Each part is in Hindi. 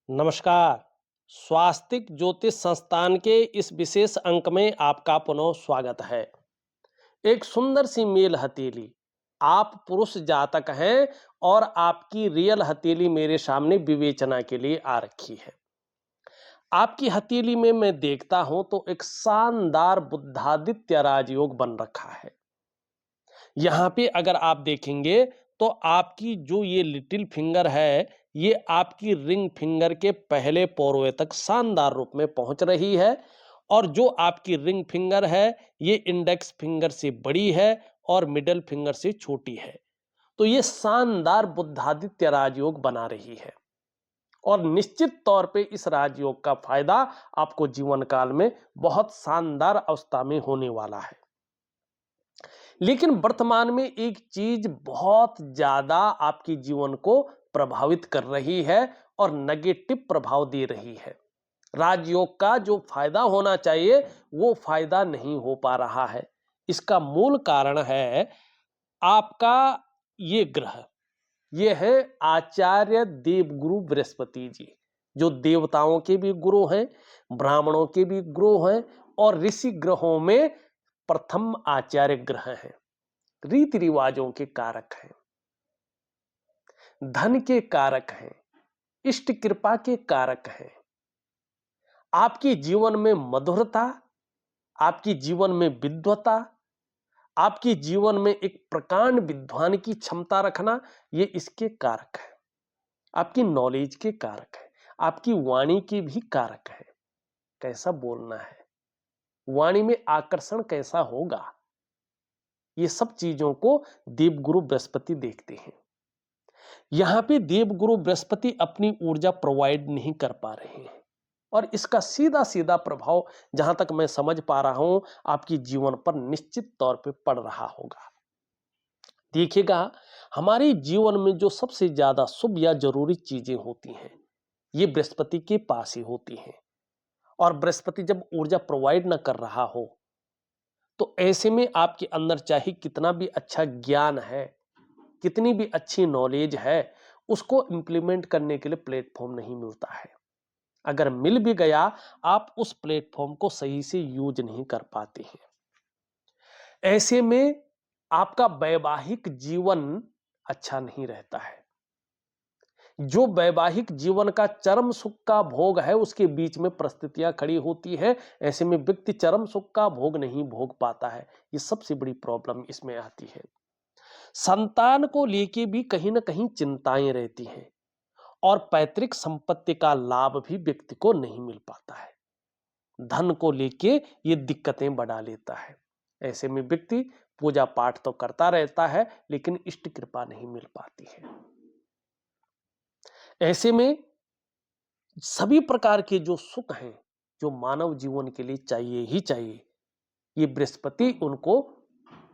नमस्कार। स्वास्तिक ज्योतिष संस्थान के इस विशेष अंक में आपका पुनः स्वागत है। एक सुंदर सी मेल हथेली, आप पुरुष जातक हैं और आपकी रियल हथेली मेरे सामने विवेचना के लिए आ रखी है। आपकी हथेली में मैं देखता हूं तो एक शानदार बुद्धादित्य राजयोग बन रखा है। यहाँ पे अगर आप देखेंगे तो आपकी जो ये लिटिल फिंगर है, ये आपकी रिंग फिंगर के पहले पोरोए तक शानदार रूप में पहुंच रही है और जो आपकी रिंग फिंगर है, ये इंडेक्स फिंगर से बड़ी है और मिडल फिंगर से छोटी है। तो ये शानदार बुद्धादित्य राजयोग बना रही है और निश्चित तौर पे इस राजयोग का फायदा आपको जीवन काल में बहुत शानदार अवस्था में होने वाला है। लेकिन वर्तमान में एक चीज बहुत ज्यादा आपके जीवन को प्रभावित कर रही है और नेगेटिव प्रभाव दे रही है। राजयोग का जो फायदा होना चाहिए वो फायदा नहीं हो पा रहा है। इसका मूल कारण है आपका ये ग्रह, ये है आचार्य देवगुरु बृहस्पति जी, जो देवताओं के भी गुरु हैं, ब्राह्मणों के भी गुरु हैं और ऋषि ग्रहों में प्रथम आचार्य ग्रह हैं। रीति रिवाजों के कारक हैं, धन के कारक हैं, इष्ट कृपा के कारक हैं। आपके जीवन में मधुरता, आपके जीवन में विद्वता, आपके जीवन में एक प्रकांड विद्वान की क्षमता रखना, ये इसके कारक है। आपकी नॉलेज के कारक है, आपकी वाणी के भी कारक है। कैसा बोलना है, वाणी में आकर्षण कैसा होगा, ये सब चीजों को देवगुरु बृहस्पति देखते हैं। यहां पे देवगुरु बृहस्पति अपनी ऊर्जा प्रोवाइड नहीं कर पा रहे हैं और इसका सीधा सीधा प्रभाव जहां तक मैं समझ पा रहा हूं आपकी जीवन पर निश्चित तौर पे पड़ रहा होगा। देखिएगा, हमारे जीवन में जो सबसे ज्यादा शुभ या जरूरी चीजें होती हैं, ये बृहस्पति के पास ही होती हैं और बृहस्पति जब ऊर्जा प्रोवाइड न कर रहा हो तो ऐसे में आपके अंदर चाहे कितना भी अच्छा ज्ञान है, कितनी भी अच्छी नॉलेज है, उसको इंप्लीमेंट करने के लिए प्लेटफॉर्म नहीं मिलता है। अगर मिल भी गया, आप उस प्लेटफॉर्म को सही से यूज नहीं कर पाते हैं। ऐसे में आपका वैवाहिक जीवन अच्छा नहीं रहता है। जो वैवाहिक जीवन का चरम सुख का भोग है, उसके बीच में परिस्थितियां खड़ी होती है। ऐसे में व्यक्ति चरम सुख का भोग नहीं भोग पाता है। ये सबसे बड़ी प्रॉब्लम इसमें आती है। संतान को लेके भी कहीं ना कहीं चिंताएं रहती हैं और पैतृक संपत्ति का लाभ भी व्यक्ति को नहीं मिल पाता है। धन को लेके ये दिक्कतें बढ़ा लेता है। ऐसे में व्यक्ति पूजा पाठ तो करता रहता है लेकिन इष्ट कृपा नहीं मिल पाती है। ऐसे में सभी प्रकार के जो सुख हैं, जो मानव जीवन के लिए चाहिए ही चाहिए, ये बृहस्पति उनको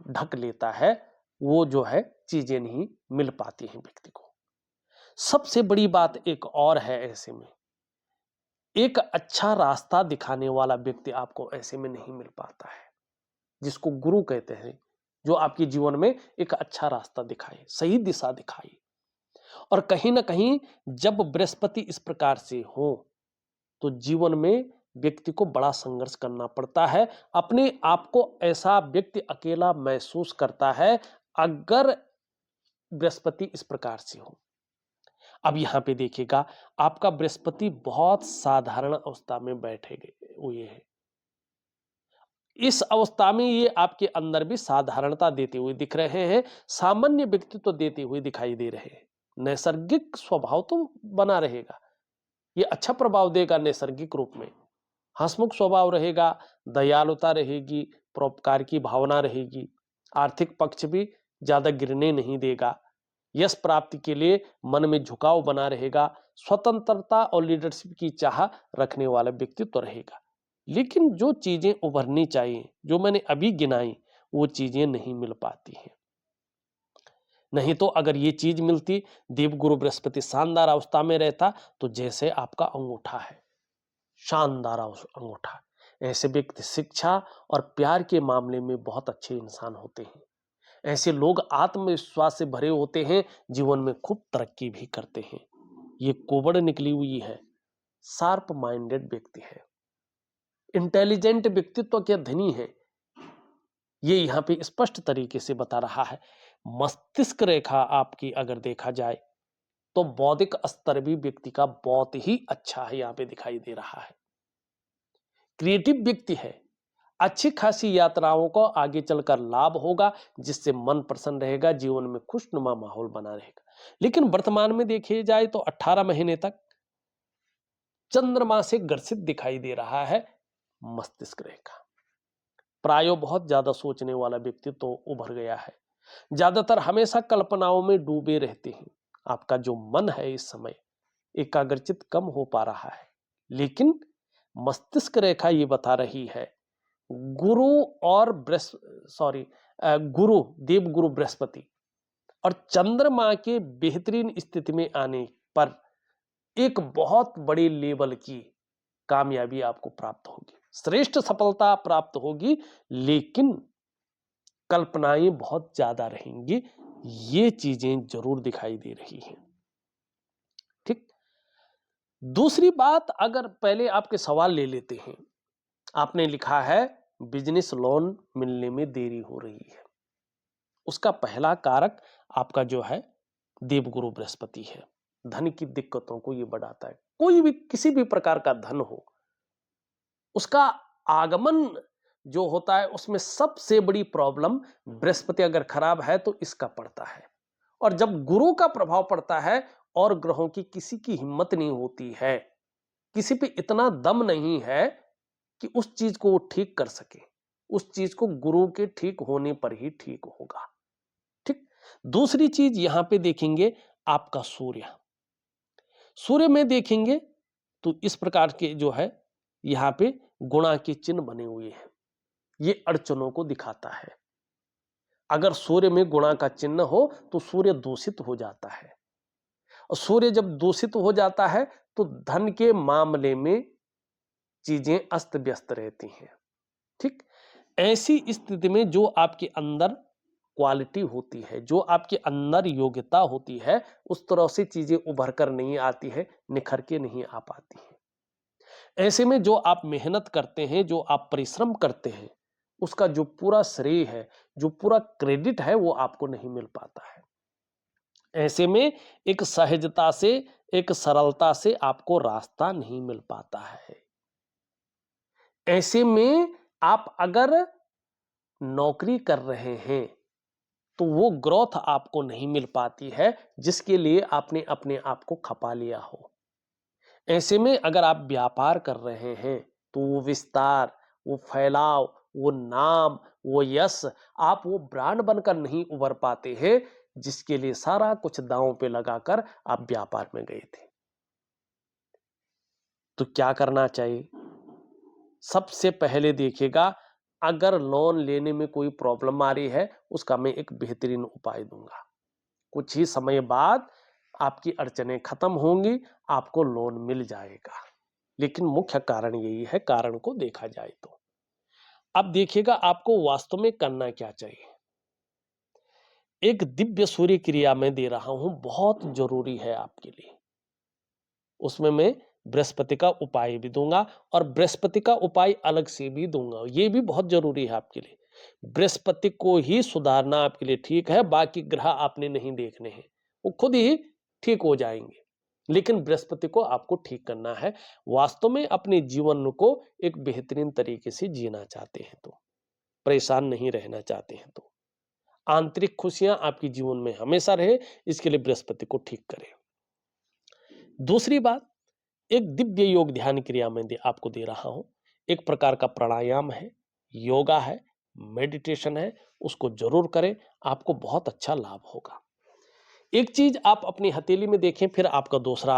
ढक लेता है। वो जो है चीजें नहीं मिल पाती हैं व्यक्ति को। सबसे बड़ी बात एक और है, ऐसे में एक अच्छा रास्ता दिखाने वाला व्यक्ति आपको ऐसे में नहीं मिल पाता है, जिसको गुरु कहते हैं, जो आपके जीवन में एक अच्छा रास्ता दिखाए, सही दिशा दिखाए। और कहीं ना कहीं जब बृहस्पति इस प्रकार से हो तो जीवन में व्यक्ति को बड़ा संघर्ष करना पड़ता है। अपने आप को ऐसा व्यक्ति अकेला महसूस करता है अगर बृहस्पति इस प्रकार से हो। अब यहां पे देखिएगा, आपका बृहस्पति बहुत साधारण अवस्था में बैठे हुए हैं। इस अवस्था में ये आपके अंदर भी साधारणता देते हुए दिख रहे हैं, सामान्य व्यक्तित्व देते हुए दिखाई दे रहे हैं। नैसर्गिक स्वभाव तो बना रहेगा, ये अच्छा प्रभाव देगा नैसर्गिक रूप में। हंसमुख स्वभाव रहेगा, दयालुता रहेगी, परोपकार की भावना रहेगी, आर्थिक पक्ष भी ज्यादा गिरने नहीं देगा, यश प्राप्ति के लिए मन में झुकाव बना रहेगा, स्वतंत्रता और लीडरशिप की चाह रखने वाला व्यक्तित्व रहेगा। लेकिन जो चीजें उभरनी चाहिए, जो मैंने अभी गिनाई, वो चीजें नहीं मिल पाती हैं। नहीं तो अगर ये चीज मिलती, देवगुरु बृहस्पति शानदार अवस्था में रहता, तो जैसे आपका अंगूठा है, शानदार अंगूठा, ऐसे व्यक्ति शिक्षा और प्यार के मामले में बहुत अच्छे इंसान होते हैं। ऐसे लोग आत्मविश्वास से भरे होते हैं, जीवन में खूब तरक्की भी करते हैं। ये कोबड़ निकली हुई है, शार्प माइंडेड व्यक्ति है, इंटेलिजेंट व्यक्तित्व के धनी है। ये यहां पे स्पष्ट तरीके से बता रहा है। मस्तिष्क रेखा आपकी अगर देखा जाए तो बौद्धिक स्तर भी व्यक्ति का बहुत ही अच्छा है, यहां पे दिखाई दे रहा है। क्रिएटिव व्यक्ति है, अच्छी खासी यात्राओं को आगे चलकर लाभ होगा, जिससे मन प्रसन्न रहेगा, जीवन में खुशनुमा माहौल बना रहेगा। लेकिन वर्तमान में देखिए जाए तो 18 महीने तक चंद्रमा से ग्रसित दिखाई दे रहा है मस्तिष्क रेखा। प्रायो बहुत ज्यादा सोचने वाला व्यक्ति तो उभर गया है, ज्यादातर हमेशा कल्पनाओं में डूबे रहते हैं। आपका जो मन है इस समय एकाग्रचित कम हो पा रहा है, लेकिन मस्तिष्क रेखा ये बता रही है गुरु और गुरु देवगुरु बृहस्पति और चंद्रमा के बेहतरीन स्थिति में आने पर एक बहुत बड़ी लेवल की कामयाबी आपको प्राप्त होगी, श्रेष्ठ सफलता प्राप्त होगी, लेकिन कल्पनाएं बहुत ज्यादा रहेंगी। ये चीजें जरूर दिखाई दे रही हैं। ठीक। दूसरी बात, अगर पहले आपके सवाल ले लेते हैं, आपने लिखा है बिजनेस लोन मिलने में देरी हो रही है। उसका पहला कारक आपका जो है देवगुरु बृहस्पति है। धन की दिक्कतों को ये बढ़ाता है। कोई भी किसी भी प्रकार का धन हो, उसका आगमन जो होता है उसमें सबसे बड़ी प्रॉब्लम बृहस्पति अगर खराब है तो इसका पड़ता है। और जब गुरु का प्रभाव पड़ता है और ग्रहों की किसी की हिम्मत नहीं होती है, किसी पे इतना दम नहीं है कि उस चीज को वो ठीक कर सके, उस चीज को गुरु के ठीक होने पर ही ठीक होगा। ठीक। दूसरी चीज यहां पे देखेंगे आपका सूर्य। सूर्य में देखेंगे तो इस प्रकार के जो है यहां पे गुणा के चिन्ह बने हुए हैं, ये अड़चनों को दिखाता है। अगर सूर्य में गुणा का चिन्ह हो तो सूर्य दूषित हो जाता है, और सूर्य जब दूषित हो जाता है तो धन के मामले में चीजें अस्त व्यस्त रहती हैं। ठीक। ऐसी स्थिति में जो आपके अंदर क्वालिटी होती है, जो आपके अंदर योग्यता होती है, उस तरह से चीजें उभर कर नहीं आती है, निखर के नहीं आ पाती हैं। ऐसे में जो आप मेहनत करते हैं, जो आप परिश्रम करते हैं, उसका जो पूरा श्रेय है, जो पूरा क्रेडिट है, वो आपको नहीं मिल पाता है। ऐसे में एक सहजता से, एक सरलता से आपको रास्ता नहीं मिल पाता है। ऐसे में आप अगर नौकरी कर रहे हैं तो वो ग्रोथ आपको नहीं मिल पाती है जिसके लिए आपने अपने आप को खपा लिया हो। ऐसे में अगर आप व्यापार कर रहे हैं तो वो विस्तार, वो फैलाव, वो नाम, वो यश, आप वो ब्रांड बनकर नहीं उभर पाते हैं जिसके लिए सारा कुछ दांव पे लगाकर आप व्यापार में गए थे। तो क्या करना चाहिए? सबसे पहले देखिएगा, अगर लोन लेने में कोई प्रॉब्लम आ रही है उसका मैं एक बेहतरीन उपाय दूंगा। कुछ ही समय बाद आपकी अड़चनें खत्म होंगी, आपको लोन मिल जाएगा। लेकिन मुख्य कारण यही है, कारण को देखा जाए तो। अब देखिएगा आपको वास्तव में करना क्या चाहिए। एक दिव्य सूर्य क्रिया मैं दे रहा हूं, बहुत जरूरी है आपके लिए। उसमें मैं बृहस्पति का उपाय भी दूंगा और बृहस्पति का उपाय अलग से भी दूंगा, ये भी बहुत जरूरी है आपके लिए। बृहस्पति को ही सुधारना आपके लिए ठीक है, बाकी ग्रह आपने नहीं देखने हैं, वो खुद ही ठीक हो जाएंगे। लेकिन बृहस्पति को आपको ठीक करना है। वास्तव में अपने जीवन को एक बेहतरीन तरीके से जीना चाहते हैं तो, परेशान नहीं रहना चाहते हैं तो, आंतरिक खुशियां आपके जीवन में हमेशा रहे, इसके लिए बृहस्पति को ठीक करें। दूसरी बात, एक दिव्य योग ध्यान क्रिया में आपको दे रहा हूं। एक प्रकार का प्राणायाम है, योगा है, मेडिटेशन है, उसको जरूर करें, आपको बहुत अच्छा लाभ होगा। एक चीज आप अपनी हथेली में देखें, फिर आपका दूसरा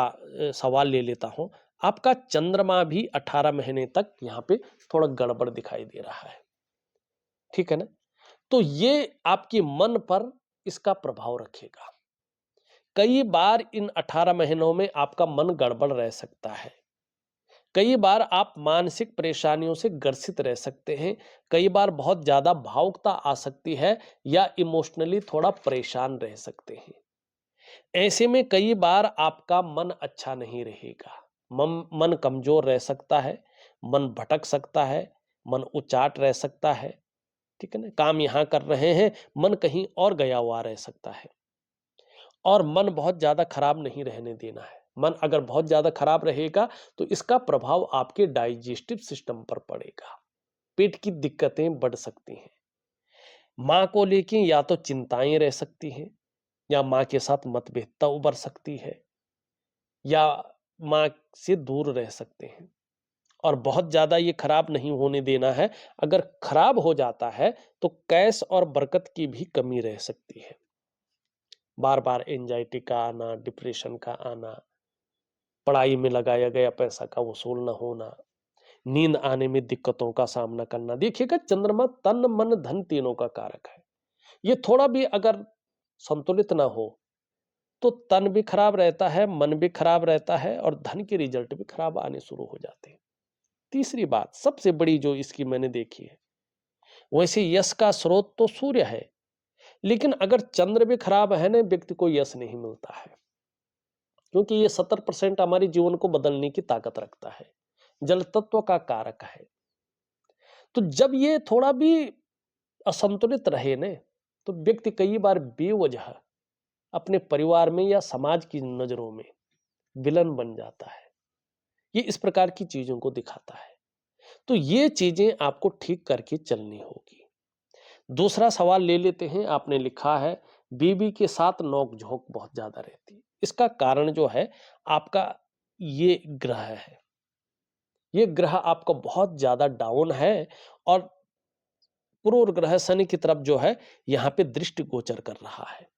सवाल ले लेता हूं। आपका चंद्रमा भी 18 महीने तक यहां पे थोड़ा गड़बड़ दिखाई दे रहा है, ठीक है ना? तो ये आपके मन पर इसका प्रभाव रखेगा। कई बार इन 18 महीनों में आपका मन गड़बड़ रह सकता है, कई बार आप मानसिक परेशानियों से ग्रसित रह सकते हैं, कई बार बहुत ज्यादा भावुकता आ सकती है या इमोशनली थोड़ा परेशान रह सकते हैं। ऐसे में कई बार आपका मन अच्छा नहीं रहेगा, मन कमजोर रह सकता है, मन भटक सकता है, मन उचाट रह सकता है, ठीक है ना। काम यहां कर रहे हैं, मन कहीं और गया हुआ रह सकता है। और मन बहुत ज्यादा खराब नहीं रहने देना है। मन अगर बहुत ज्यादा खराब रहेगा तो इसका प्रभाव आपके डाइजेस्टिव सिस्टम पर पड़ेगा, पेट की दिक्कतें बढ़ सकती हैं। मां को लेके या तो चिंताएं रह सकती हैं, या मां के साथ मतभेदता उभर सकती है, या मां से दूर रह सकते हैं। और बहुत ज्यादा ये खराब नहीं होने देना है। अगर खराब हो जाता है तो कैश और बरकत की भी कमी रह सकती है। बार बार एंजाइटी का आना, डिप्रेशन का आना, पढ़ाई में लगाया गया पैसा का वसूल न होना, नींद आने में दिक्कतों का सामना करना। देखिएगा, चंद्रमा तन मन धन तीनों का कारक है। ये थोड़ा भी अगर संतुलित ना हो तो तन भी खराब रहता है, मन भी खराब रहता है, और धन के रिजल्ट भी खराब आने शुरू हो जाते हैं। तीसरी बात सबसे बड़ी जो इसकी मैंने देखी है, वैसे यश का स्रोत तो सूर्य है, लेकिन अगर चंद्र भी खराब है ना, व्यक्ति को यश नहीं मिलता है, क्योंकि ये 70% हमारे जीवन को बदलने की ताकत रखता है, जल तत्व का कारक है। तो जब ये थोड़ा भी असंतुलित रहे ने, तो व्यक्ति कई बार बेवजह अपने परिवार में या समाज की नजरों में विलन बन जाता है। ये इस प्रकार की चीजों को दिखाता है। तो ये चीजें आपको ठीक करके चलनी होगी। दूसरा सवाल ले लेते हैं। आपने लिखा है बीवी के साथ नोक झोंक बहुत ज्यादा रहती है। इसका कारण जो है आपका ये ग्रह है। ये ग्रह आपका बहुत ज्यादा डाउन है, और पूर्व ग्रह शनि की तरफ जो है यहां पे दृष्टि गोचर कर रहा है।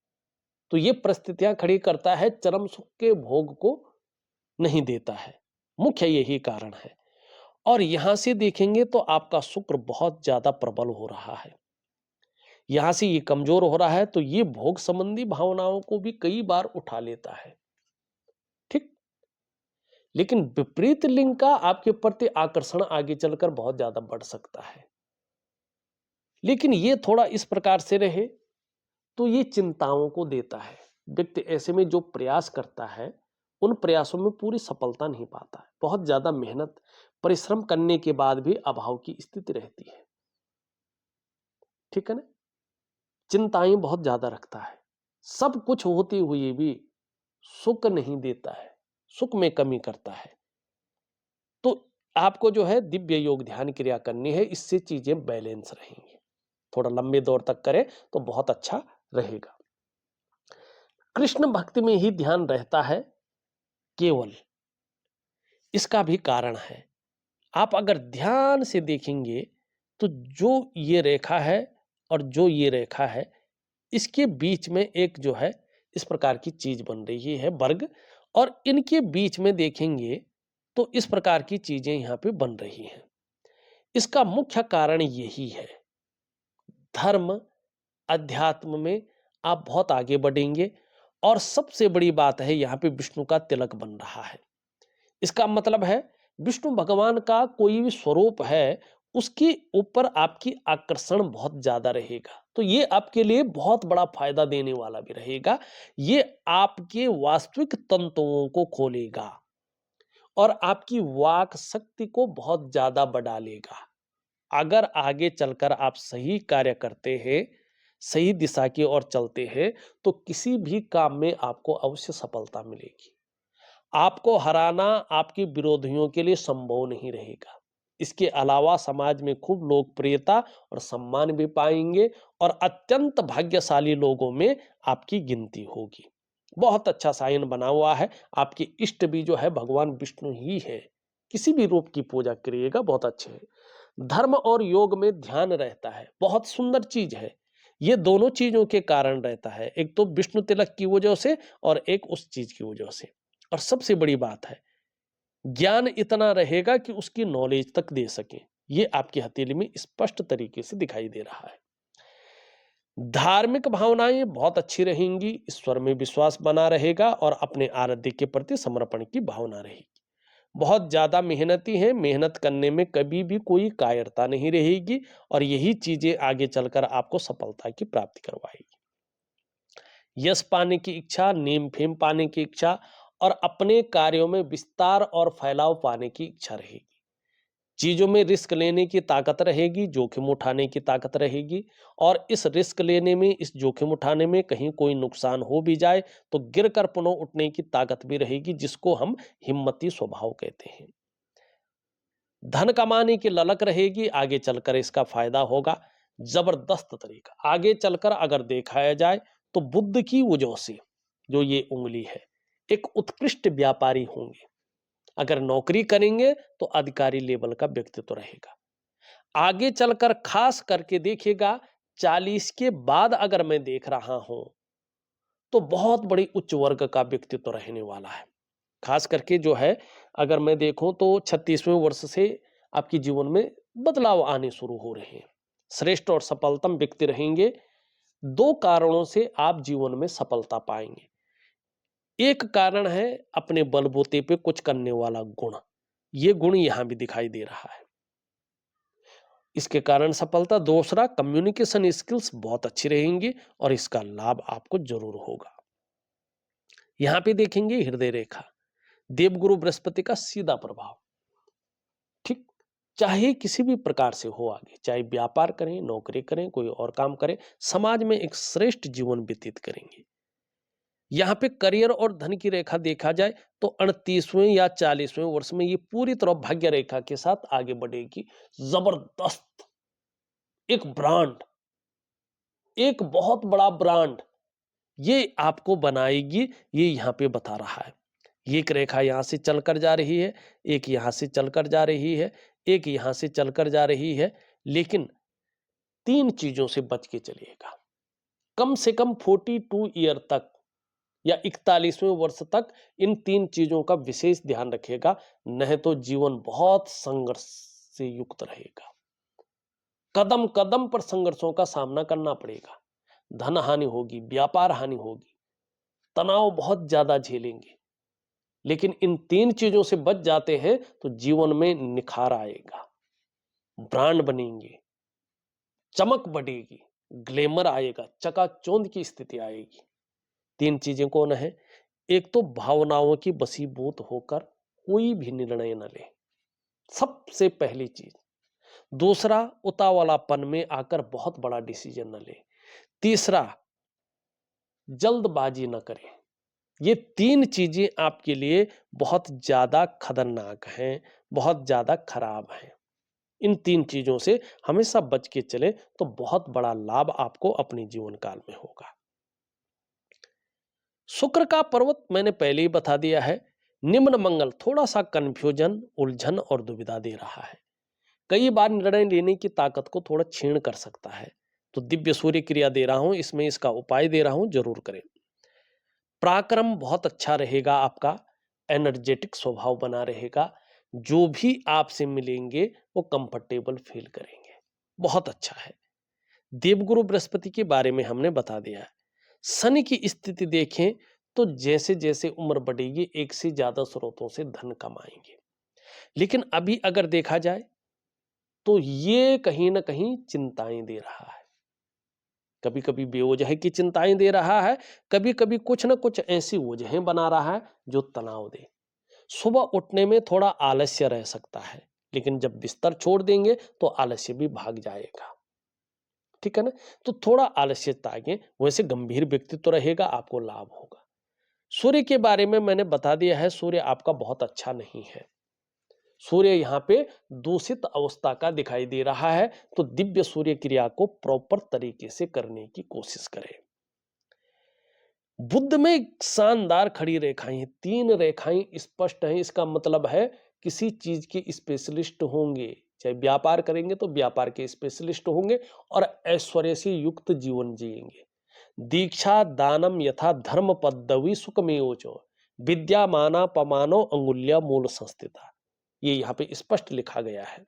तो ये परिस्थितियां खड़ी करता है, चरम सुख के भोग को नहीं देता है। मुख्य यही कारण है। और यहां से देखेंगे तो आपका शुक्र बहुत ज्यादा प्रबल हो रहा है, यहां से ये कमजोर हो रहा है, तो ये भोग संबंधी भावनाओं को भी कई बार उठा लेता है, ठीक। लेकिन विपरीत लिंग का आपके प्रति आकर्षण आगे चलकर बहुत ज्यादा बढ़ सकता है। लेकिन ये थोड़ा इस प्रकार से रहे तो ये चिंताओं को देता है। व्यक्ति ऐसे में जो प्रयास करता है, उन प्रयासों में पूरी सफलता नहीं पाता है। बहुत ज्यादा मेहनत परिश्रम करने के बाद भी अभाव की स्थिति रहती है, ठीक है ना। चिंताएं बहुत ज्यादा रखता है, सब कुछ होते हुए भी सुख नहीं देता है, सुख में कमी करता है। तो आपको जो है दिव्य योग ध्यान क्रिया करनी है, इससे चीजें बैलेंस रहेंगी। थोड़ा लंबे दौर तक करें तो बहुत अच्छा रहेगा। कृष्ण भक्ति में ही ध्यान रहता है केवल, इसका भी कारण है। आप अगर ध्यान से देखेंगे तो जो ये रेखा है और जो ये रेखा है, इसके बीच में एक जो है इस प्रकार की चीज बन रही है, वर्ग। और इनके बीच में देखेंगे तो इस प्रकार की चीजें यहां पे बन रही हैं। इसका मुख्य कारण यही है। धर्म अध्यात्म में आप बहुत आगे बढ़ेंगे, और सबसे बड़ी बात है यहां पे विष्णु का तिलक बन रहा है। इसका मतलब है विष्णु भगवान का कोई भी स्वरूप है, उसके ऊपर आपकी आकर्षण बहुत ज्यादा रहेगा। तो ये आपके लिए बहुत बड़ा फायदा देने वाला भी रहेगा। ये आपके वास्तविक तंतुओं को खोलेगा और आपकी वाक शक्ति को बहुत ज्यादा बढ़ा लेगा। अगर आगे चलकर आप सही कार्य करते हैं, सही दिशा की ओर चलते हैं, तो किसी भी काम में आपको अवश्य सफलता मिलेगी। आपको हराना आपके विरोधियों के लिए संभव नहीं रहेगा। इसके अलावा समाज में खूब लोकप्रियता और सम्मान भी पाएंगे, और अत्यंत भाग्यशाली लोगों में आपकी गिनती होगी। बहुत अच्छा साइन बना हुआ है। आपके इष्ट भी जो है भगवान विष्णु ही है। किसी भी रूप की पूजा करिएगा, बहुत अच्छे है। धर्म और योग में ध्यान रहता है, बहुत सुंदर चीज है। ये दोनों चीजों के कारण रहता है, एक तो विष्णु तिलक की वजह से और एक उस चीज की वजह से। और सबसे बड़ी बात है, ज्ञान इतना रहेगा कि उसकी नॉलेज तक दे सके। ये आपकी हथेली में स्पष्ट तरीके से दिखाई दे रहा है। धार्मिक भावनाएं बहुत अच्छी रहेंगी, ईश्वर में विश्वास बना रहेगा, और अपने आराध्य के प्रति समर्पण की भावना रहेगी। बहुत ज्यादा मेहनती हैं, मेहनत करने में कभी भी कोई कायरता नहीं रहेगी, और यही चीजें आगे चलकर आपको सफलता की प्राप्ति करवाएगी। यश पाने की इच्छा, नेम फेम पाने की इच्छा, और अपने कार्यों में विस्तार और फैलाव पाने की इच्छा रहेगी। चीजों में रिस्क लेने की ताकत रहेगी, जोखिम उठाने की ताकत रहेगी, और इस रिस्क लेने में, इस जोखिम उठाने में कहीं कोई नुकसान हो भी जाए तो गिरकर पुनः उठने की ताकत भी रहेगी, जिसको हम हिम्मती स्वभाव कहते हैं। धन कमाने की ललक रहेगी, आगे चलकर इसका फायदा होगा। जबरदस्त तरीका आगे चलकर अगर देखा जाए तो बुद्ध की वजह से जो ये उंगली है, एक उत्कृष्ट व्यापारी होंगे। अगर नौकरी करेंगे तो अधिकारी लेवल का व्यक्तित्व रहेगा। आगे चलकर खास करके देखिएगा, 40 के बाद अगर मैं देख रहा हूं तो बहुत बड़ी उच्च वर्ग का व्यक्तित्व रहने वाला है। खास करके जो है, अगर मैं देखूं तो 36वें वर्ष से आपके जीवन में बदलाव आने शुरू हो रहे हैं। श्रेष्ठ और सफलतम व्यक्ति रहेंगे। 2 कारणों से आप जीवन में सफलता पाएंगे। एक कारण है अपने बलबूते पे कुछ करने वाला गुण। ये गुण यहां भी दिखाई दे रहा है, इसके कारण सफलता। दूसरा, कम्युनिकेशन स्किल्स बहुत अच्छी रहेंगी और इसका लाभ आपको जरूर होगा। यहां पे देखेंगे हृदय रेखा, देवगुरु बृहस्पति का सीधा प्रभाव। ठीक, चाहे किसी भी प्रकार से हो, आगे चाहे व्यापार करें, नौकरी करें, कोई और काम करें, समाज में एक श्रेष्ठ जीवन व्यतीत करेंगे। यहां पे करियर और धन की रेखा देखा जाए तो 38वें या 40वें वर्ष में ये पूरी तरह भाग्य रेखा के साथ आगे बढ़ेगी। जबरदस्त एक ब्रांड, एक बहुत बड़ा ब्रांड ये आपको बनाएगी, ये यहां पे बता रहा है। एक रेखा यहां से चलकर जा रही है, एक यहां से चलकर जा रही है, एक यहां से चलकर जा रही है, लेकिन 3 चीजों से बच के चलिएगा। कम से कम 42 ईयर तक या 41वें वर्ष तक इन 3 चीजों का विशेष ध्यान रखिएगा, नहीं तो जीवन बहुत संघर्ष से युक्त रहेगा। कदम कदम पर संघर्षों का सामना करना पड़ेगा। धन हानि होगी, व्यापार हानि होगी, तनाव बहुत ज्यादा झेलेंगे। लेकिन इन 3 चीजों से बच जाते हैं तो जीवन में निखार आएगा, ब्रांड बनेंगे, चमक बढ़ेगी, ग्लैमर आएगा, चकाचौंध की स्थिति आएगी। 3 चीजें कौन है? एक तो भावनाओं की बसीभूत होकर कोई भी निर्णय न ले, सबसे पहली चीज। दूसरा, उतावलापन में आकर बहुत बड़ा डिसीजन न ले। तीसरा, जल्दबाजी न करें। ये 3 चीजें आपके लिए बहुत ज्यादा खतरनाक हैं, बहुत ज्यादा खराब हैं। इन 3 चीजों से हमेशा बच के चले तो बहुत बड़ा लाभ आपको अपने जीवन काल में होगा। शुक्र का पर्वत मैंने पहले ही बता दिया है। निम्न मंगल थोड़ा सा कंफ्यूजन, उलझन और दुविधा दे रहा है। कई बार निर्णय लेने की ताकत को थोड़ा क्षीण कर सकता है। तो दिव्य सूर्य क्रिया दे रहा हूं, इसमें इसका उपाय दे रहा हूं, जरूर करें। पराक्रम बहुत अच्छा रहेगा आपका, एनर्जेटिक स्वभाव बना रहेगा। जो भी आपसे मिलेंगे वो कंफर्टेबल फील करेंगे, बहुत अच्छा है। देवगुरु बृहस्पति के बारे में हमने बता दिया है। शनि की स्थिति देखें तो जैसे जैसे उम्र बढ़ेगी एक से ज्यादा स्रोतों से धन कमाएंगे। लेकिन अभी अगर देखा जाए तो ये कहीं ना कहीं चिंताएं दे रहा है। कभी कभी बेवजह की चिंताएं दे रहा है, कभी कभी कुछ ना कुछ ऐसी वजहें बना रहा है जो तनाव दे। सुबह उठने में थोड़ा आलस्य रह सकता है, लेकिन जब बिस्तर छोड़ देंगे तो आलस्य भी भाग जाएगा। ठीक है ना? तो थोड़ा आलस्यता आगे, वैसे गंभीर व्यक्तित्व रहेगा, आपको लाभ होगा। सूर्य के बारे में मैंने बता दिया है, सूर्य आपका बहुत अच्छा नहीं है। सूर्य यहाँ पे दूषित अवस्था का दिखाई दे रहा है, तो दिव्य सूर्य क्रिया को प्रॉपर तरीके से करने की कोशिश करें। बुद्ध में शानदार खड़ी रेखाएं, 3 रेखाएं स्पष्ट हैं। इसका मतलब है किसी चीज के स्पेशलिस्ट होंगे, चाहे व्यापार करेंगे तो व्यापार के स्पेशलिस्ट होंगे और ऐश्वर्य से युक्त जीवन जिएंगे। दीक्षा दानम यथा धर्म पद्धवी सुखमेवचो विद्या माना पमानो अंगुल्या मूल संस्थिता, ये यहाँ पे स्पष्ट लिखा गया है।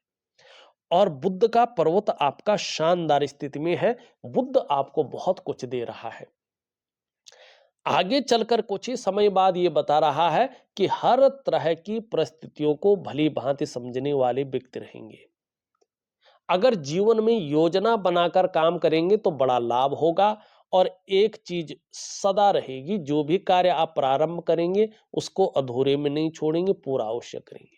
और बुद्ध का पर्वत आपका शानदार स्थिति में है। बुद्ध आपको बहुत कुछ दे रहा है। आगे चलकर कुछ ही समय बाद ये बता रहा है कि हर तरह की परिस्थितियों को भली भांति समझने वाले व्यक्ति रहेंगे। अगर जीवन में योजना बनाकर काम करेंगे तो बड़ा लाभ होगा और एक चीज सदा रहेगी, जो भी कार्य आप प्रारंभ करेंगे उसको अधूरे में नहीं छोड़ेंगे, पूरा अवश्य करेंगे।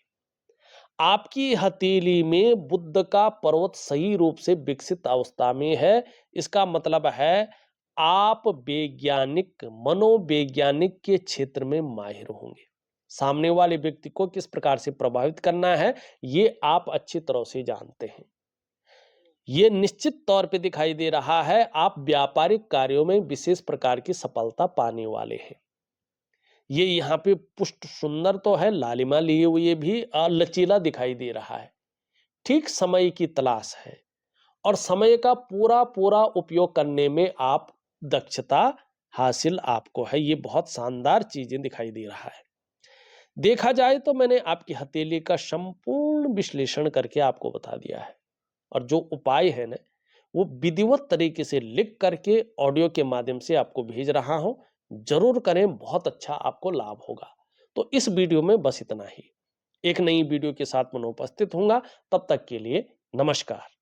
आपकी हथेली में बुद्ध का पर्वत सही रूप से विकसित अवस्था में है। इसका मतलब है आप वैज्ञानिक, मनोवैज्ञानिक के क्षेत्र में माहिर होंगे। सामने वाले व्यक्ति को किस प्रकार से प्रभावित करना है, ये आप अच्छी तरह से जानते हैं। ये निश्चित तौर पे दिखाई दे रहा है आप व्यापारिक कार्यों में विशेष प्रकार की सफलता पाने वाले हैं। ये यहाँ पे पुष्ट सुंदर तो है, लालिमा लिए हुए भी लचीला दिखाई दे रहा है। ठीक समय की तलाश है और समय का पूरा पूरा उपयोग करने में आप दक्षता हासिल आपको है। ये बहुत शानदार चीजें दिखाई दे रहा है। देखा जाए तो मैंने आपकी हथेली का संपूर्ण विश्लेषण करके आपको बता दिया है और जो उपाय है ना, वो विधिवत तरीके से लिख करके ऑडियो के माध्यम से आपको भेज रहा हूं। जरूर करें, बहुत अच्छा आपको लाभ होगा। तो इस वीडियो में बस इतना ही। एक नई वीडियो के साथ मैं उपस्थित होऊंगा। तब तक के लिए नमस्कार।